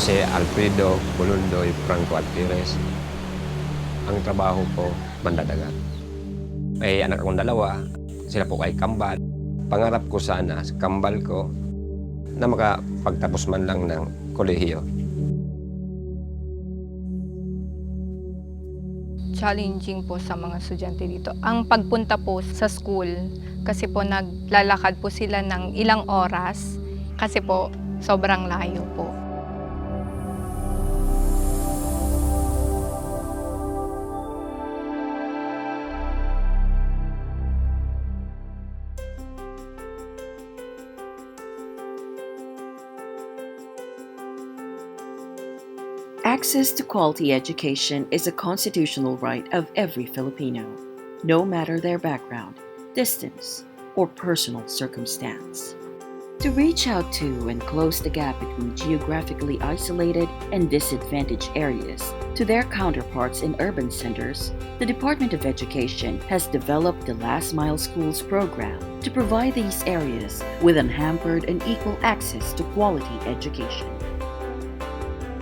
si Alfredo Bulundoy Franco Alpires. Ang trabaho ko, mandadagat. May anak akong dalawa, sila po ay kambal. Pangarap ko sana sa kambal ko na makapagtapos man lang ng kolehiyo. Challenging po sa mga estudyante dito ang pagpunta po sa school kasi po naglalakad po sila ng ilang oras kasi po sobrang layo po. Access to quality education is a constitutional right of every Filipino, no matter their background, distance, or personal circumstance. To reach out to and close the gap between geographically isolated and disadvantaged areas to their counterparts in urban centers, the Department of Education has developed the Last Mile Schools program to provide these areas with unhampered and equal access to quality education.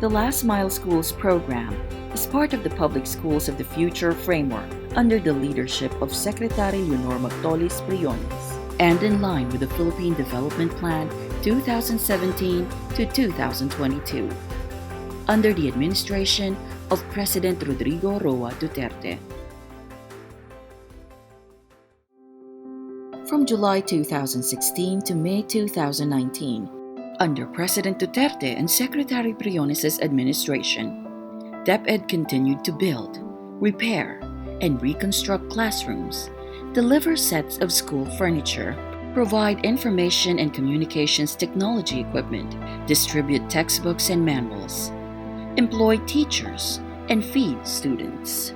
The Last Mile Schools program is part of the Public Schools of the Future framework under the leadership of Secretary Leonor Magtolis Briones and in line with the Philippine Development Plan 2017 to 2022 under the administration of President Rodrigo Roa Duterte. From July 2016 to May 2019, under President Duterte and Secretary Briones' administration, DepEd continued to build, repair, and reconstruct classrooms, deliver sets of school furniture, provide information and communications technology equipment, distribute textbooks and manuals, employ teachers, and feed students.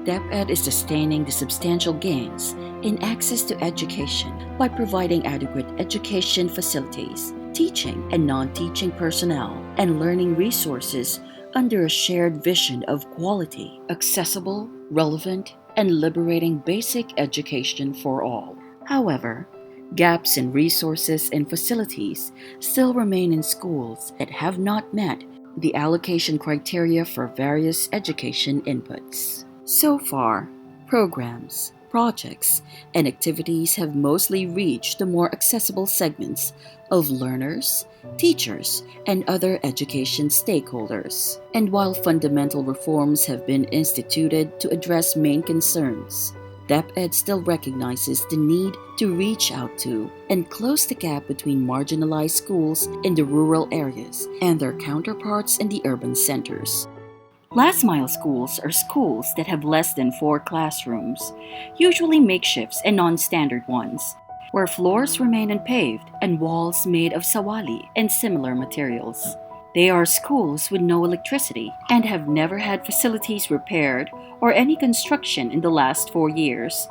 DepEd is sustaining the substantial gains in access to education by providing adequate education facilities, teaching and non-teaching personnel, and learning resources under a shared vision of quality, accessible, relevant, and liberating basic education for all. However, gaps in resources and facilities still remain in schools that have not met the allocation criteria for various education inputs. So far, programs, projects, and activities have mostly reached the more accessible segments of learners, teachers, and other education stakeholders. And while fundamental reforms have been instituted to address main concerns, DepEd still recognizes the need to reach out to and close the gap between marginalized schools in the rural areas and their counterparts in the urban centers. Last Mile Schools are schools that have less than 4 classrooms, usually makeshifts and non-standard ones, where floors remain unpaved and walls made of sawali and similar materials. They are schools with no electricity and have never had facilities repaired or any construction in the last 4 years.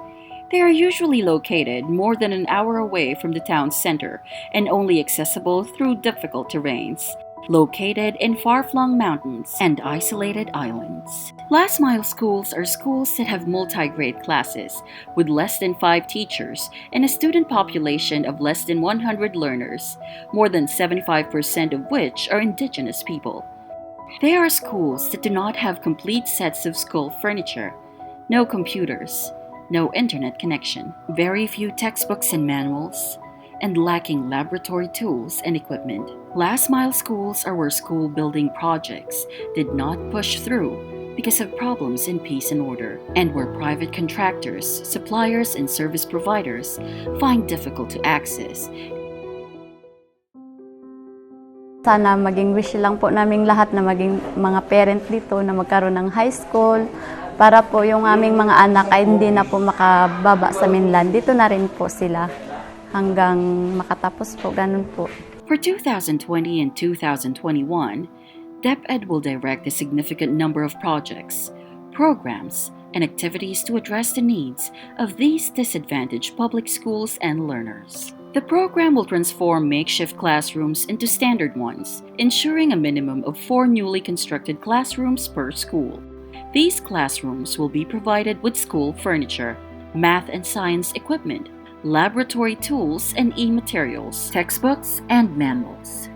They are usually located more than an hour away from the town center and only accessible through difficult terrains, located in far-flung mountains and isolated islands. Last Mile Schools are schools that have multi-grade classes with less than 5 teachers and a student population of less than 100 learners, more than 75% of which are indigenous people. They are schools that do not have complete sets of school furniture, no computers, no internet connection, very few textbooks and manuals, and lacking laboratory tools and equipment. Last Mile Schools are where school building projects did not push through because of problems in peace and order, and where private contractors, suppliers, and service providers find difficult to access. Sana maging wish lang po naming lahat na maging mga parent dito na magkaroon ng high school para po yung aming mga anak ay hindi na po makababa sa mainland. Dito na rin po sila hanggang makatapos po, ganun po. For 2020 and 2021, DepEd will direct a significant number of projects, programs, and activities to address the needs of these disadvantaged public schools and learners. The program will transform makeshift classrooms into standard ones, ensuring a minimum of 4 newly constructed classrooms per school. These classrooms will be provided with school furniture, math and science equipment, laboratory tools and e-materials, textbooks, and manuals.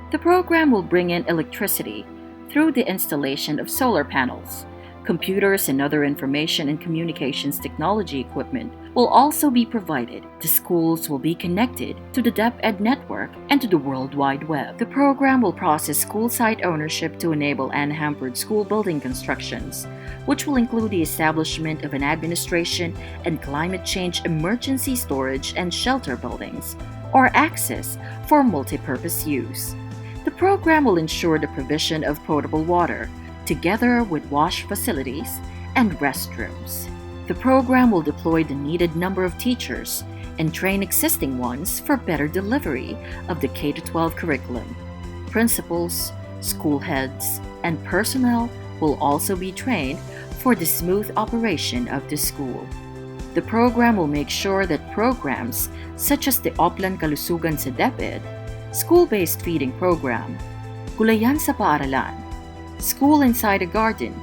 The program will bring in electricity through the installation of solar panels. Computers and other information and communications technology equipment will also be provided. The schools will be connected to the DepEd network and to the World Wide Web. The program will process school site ownership to enable unhampered school building constructions, which will include the establishment of an administration and climate change emergency storage and shelter buildings, or access for multipurpose use. The program will ensure the provision of potable water, together with wash facilities and restrooms. The program will deploy the needed number of teachers and train existing ones for better delivery of the K-12 curriculum. Principals, school heads, and personnel will also be trained for the smooth operation of the school. The program will make sure that programs such as the Oplan Kalusugan sa DepEd, school-based feeding program, Gulayan sa Paaralan, School Inside a Garden,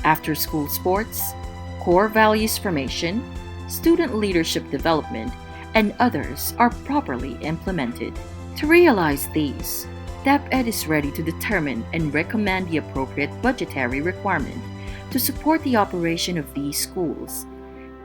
after-school sports, core values formation, student leadership development, and others are properly implemented. To realize these, DepEd is ready to determine and recommend the appropriate budgetary requirement to support the operation of these schools.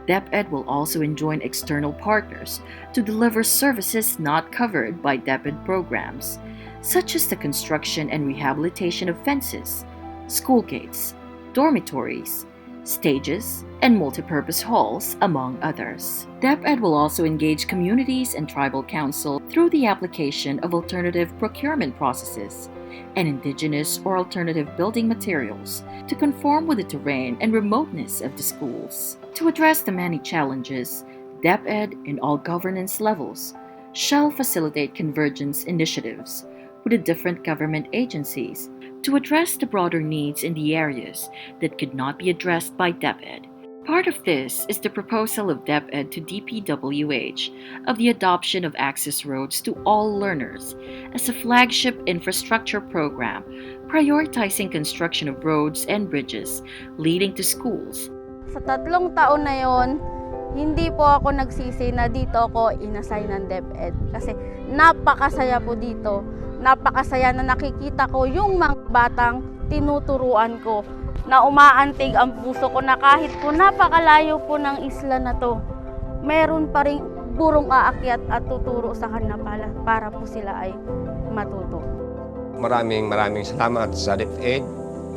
DepEd will also enjoin external partners to deliver services not covered by DepEd programs, such as the construction and rehabilitation of fences, school gates, dormitories, stages, and multipurpose halls, among others. DepEd will also engage communities and tribal council through the application of alternative procurement processes and indigenous or alternative building materials to conform with the terrain and remoteness of the schools. To address the many challenges, DepEd in all governance levels shall facilitate convergence initiatives with the different government agencies to address the broader needs in the areas that could not be addressed by DepEd. Part of this is the proposal of DepEd to DPWH of the adoption of access roads to all learners as a flagship infrastructure program prioritizing construction of roads and bridges leading to schools. Sa 3 taon na yon, hindi po ako nagsisi na dito ako inassign ng DepEd kasi napakasaya po dito. Napakasaya na nakikita ko yung mga batang tinuturuan ko na umaantig ang puso ko na kahit po napakalayo po ng isla na to, meron pa rin burong aakyat at tuturo sa kanila para po sila ay matuto. Maraming salamat sa DepEd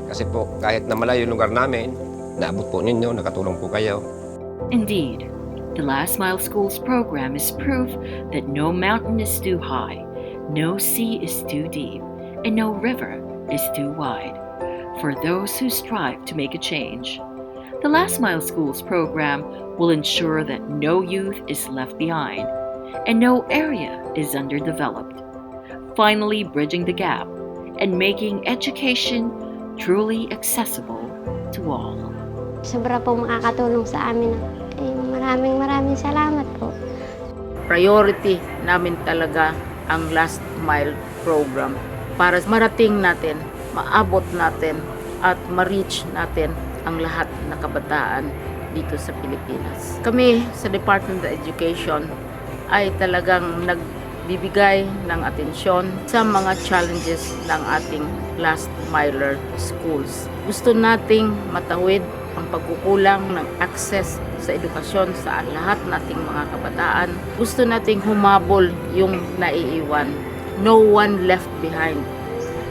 kasi po kahit na malayo yung lugar namin, naabot po ninyo, nakatulong po kayo. Indeed, the Last Mile Schools program is proof that no mountain is too high, no sea is too deep, and no river is too wide for those who strive to make a change. The Last Mile Schools program will ensure that no youth is left behind and no area is underdeveloped, finally bridging the gap and making education truly accessible to all. Sobra po makakatulong sa amin. Maraming salamat po. Priority namin talaga ang Last Mile program para marating natin, maabot natin at ma-reach natin ang lahat na kabataan dito sa Pilipinas. Kami sa Department of Education ay talagang nagbibigay ng atensyon sa mga challenges ng ating last miler schools. Gusto nating matawid ang pagkukulang ng access sa edukasyon sa lahat nating mga kabataan. Gusto nating humabol yung naiiwan. No one left behind.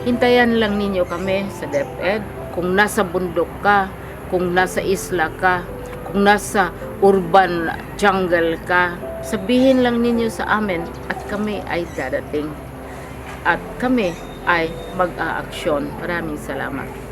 Hintayan lang ninyo kami sa DepEd. Kung nasa bundok ka, kung nasa isla ka, kung nasa urban jungle ka, sabihin lang ninyo sa amin at kami ay dadating. At kami ay mag-aaksyon. Maraming salamat.